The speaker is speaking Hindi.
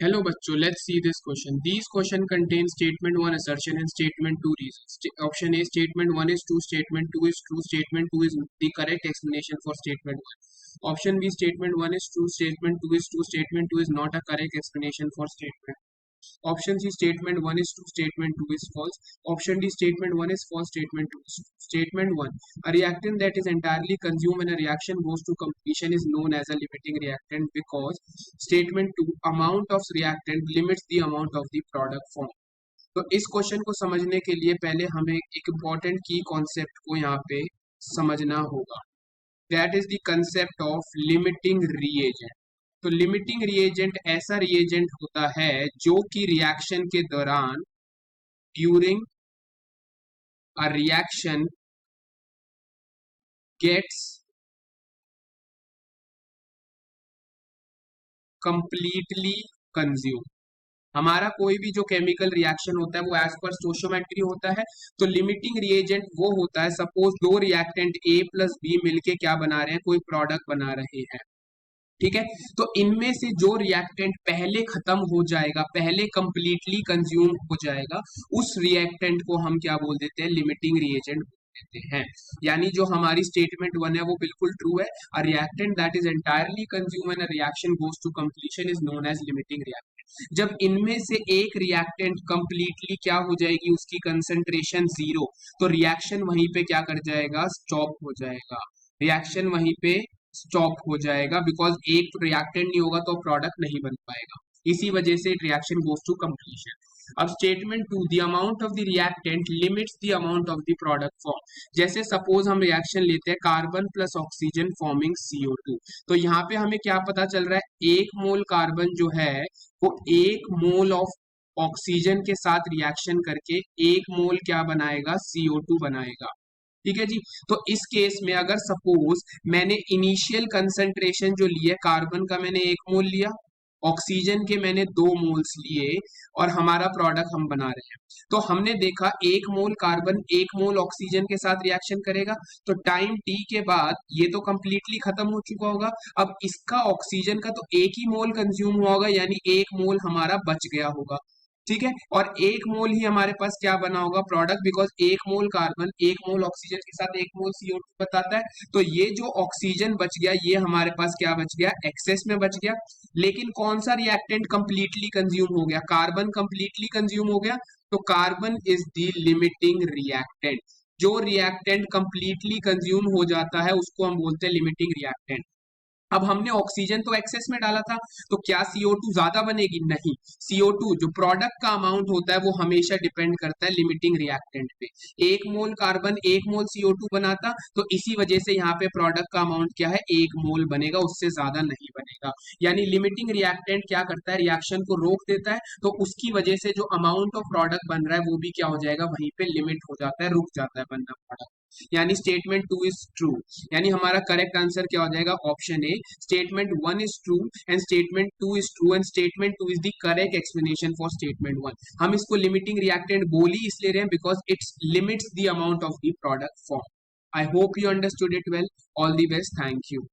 Hello बच्चों, let's see this question. These question contain statement 1 assertion and statement 2 reason. Option A, statement 1 is true, statement 2 is true, statement 2 is the correct explanation for statement 1. Option B, statement 1 is true, statement 2 is true, statement 2 is not a correct explanation for statement. Option C, statement 1 is true, statement 2 is false. Option D, statement 1 is false, statement 2 is true. Statement 1, a reactant that is entirely consumed when a reaction goes to completion is known as a limiting reactant because statement 2, amount of reactant limits the amount of the product form. तो इस क्वेश्चन को समझने के लिए पहले हमें एक इम्पॉर्टेंट की कॉन्सेप्ट को यहाँ पे समझना होगा. That is the concept of limiting reagent. तो लिमिटिंग रिएजेंट ऐसा रिएजेंट होता है जो कि रिएक्शन के दौरान during a reaction gets completely consume. हमारा कोई भी जो केमिकल रिएक्शन होता है वो एज पर स्टोइचियोमेट्री होता है. तो लिमिटिंग रिएजेंट वो होता है, सपोज दो रिएक्टेंट ए प्लस बी मिलके क्या बना रहे हैं, कोई प्रोडक्ट बना रहे हैं. ठीक है, तो इनमें से जो रिएक्टेंट पहले खत्म हो जाएगा, पहले कंप्लीटली कंज्यूम हो जाएगा, उस रिएक्टेंट को हम क्या बोल देते हैं, लिमिटिंग रिएजेंट बोल देते हैं. यानी जो हमारी स्टेटमेंट 1 है वो बिल्कुल ट्रू है. A reactant that is entirely consume when a reaction goes to completion is known as limiting reactant. जब इनमें से एक रिएक्टेंट कंप्लीटली क्या हो जाएगी, उसकी कंसंट्रेशन जीरो, तो रिएक्शन वहीं पे क्या कर जाएगा, स्टॉप हो जाएगा. रिएक्शन वहीं पे स्टॉप हो जाएगा बिकॉज एक रिएक्टेंट नहीं होगा तो प्रोडक्ट नहीं बन पाएगा. इसी वजह से रिएक्शन गोज टू कंप्लीशन. अब statement 2, the amount of the reactant limits the amount of the product form. जैसे सपोज हम रिएक्शन लेते हैं carbon plus oxygen forming CO2. तो यहाँ पे हमें क्या पता चल रहा है, एक मोल कार्बन जो है वो एक मोल ऑफ ऑक्सीजन के साथ रिएक्शन करके एक मोल क्या बनाएगा, CO2 बनाएगा. ठीक है जी. तो इस केस में अगर सपोज मैंने इनिशियल कंसंट्रेशन जो लिए, कार्बन का मैंने 1 मोल लिया, ऑक्सीजन के मैंने 2 मोल्स लिए और हमारा प्रोडक्ट हम बना रहे हैं. तो हमने देखा 1 मोल कार्बन 1 मोल ऑक्सीजन के साथ रिएक्शन करेगा, तो टाइम टी के बाद ये तो कंप्लीटली खत्म हो चुका होगा. अब इसका ऑक्सीजन का तो 1 ही मोल कंज्यूम हुआ होगा, यानी 1 मोल हमारा बच गया होगा. ठीक है, और 1 मोल ही हमारे पास क्या बना होगा, product, because 1 mole carbon 1 mole oxygen के साथ 1 मोल CO2 बताता है. तो ये जो ऑक्सीजन बच गया ये हमारे पास क्या बच गया, एक्सेस में बच गया. लेकिन कौन सा रिएक्टेंट कंप्लीटली कंज्यूम हो गया, कार्बन कंप्लीटली कंज्यूम हो गया. तो carbon is the limiting reactant. जो रिएक्टेंट कंप्लीटली कंज्यूम हो जाता है उसको हम बोलते हैं लिमिटिंग रिएक्टेंट. अब हमने ऑक्सीजन तो एक्सेस में डाला था, तो क्या CO2 ज्यादा बनेगी, नहीं. CO2 जो प्रोडक्ट का अमाउंट होता है वो हमेशा डिपेंड करता है लिमिटिंग रिएक्टेंट पे. 1 मोल कार्बन 1 मोल CO2 बनाता, तो इसी वजह से यहाँ पे प्रोडक्ट का अमाउंट क्या है, 1 मोल बनेगा, उससे ज्यादा नहीं बनेगा. यानी लिमिटिंग रिएक्टेंट क्या करता है, रिएक्शन को रोक देता है, तो उसकी वजह से जो अमाउंट ऑफ प्रोडक्ट बन रहा है वो भी क्या हो जाएगा, वहीं पे लिमिट हो जाता है, रुक जाता है बनना प्रोडक्ट. यानी स्टेटमेंट 2 इज ट्रू. यानी हमारा करेक्ट आंसर क्या हो जाएगा, option A, statement 1 is true and statement 2 is true and statement 2 is the correct explanation for statement 1. हम इसको लिमिटिंग रिएक्टेंट बोल ही इसलिए रहे हैं because it's limits the amount of the product form. I hope you understood it well. All the best. Thank you.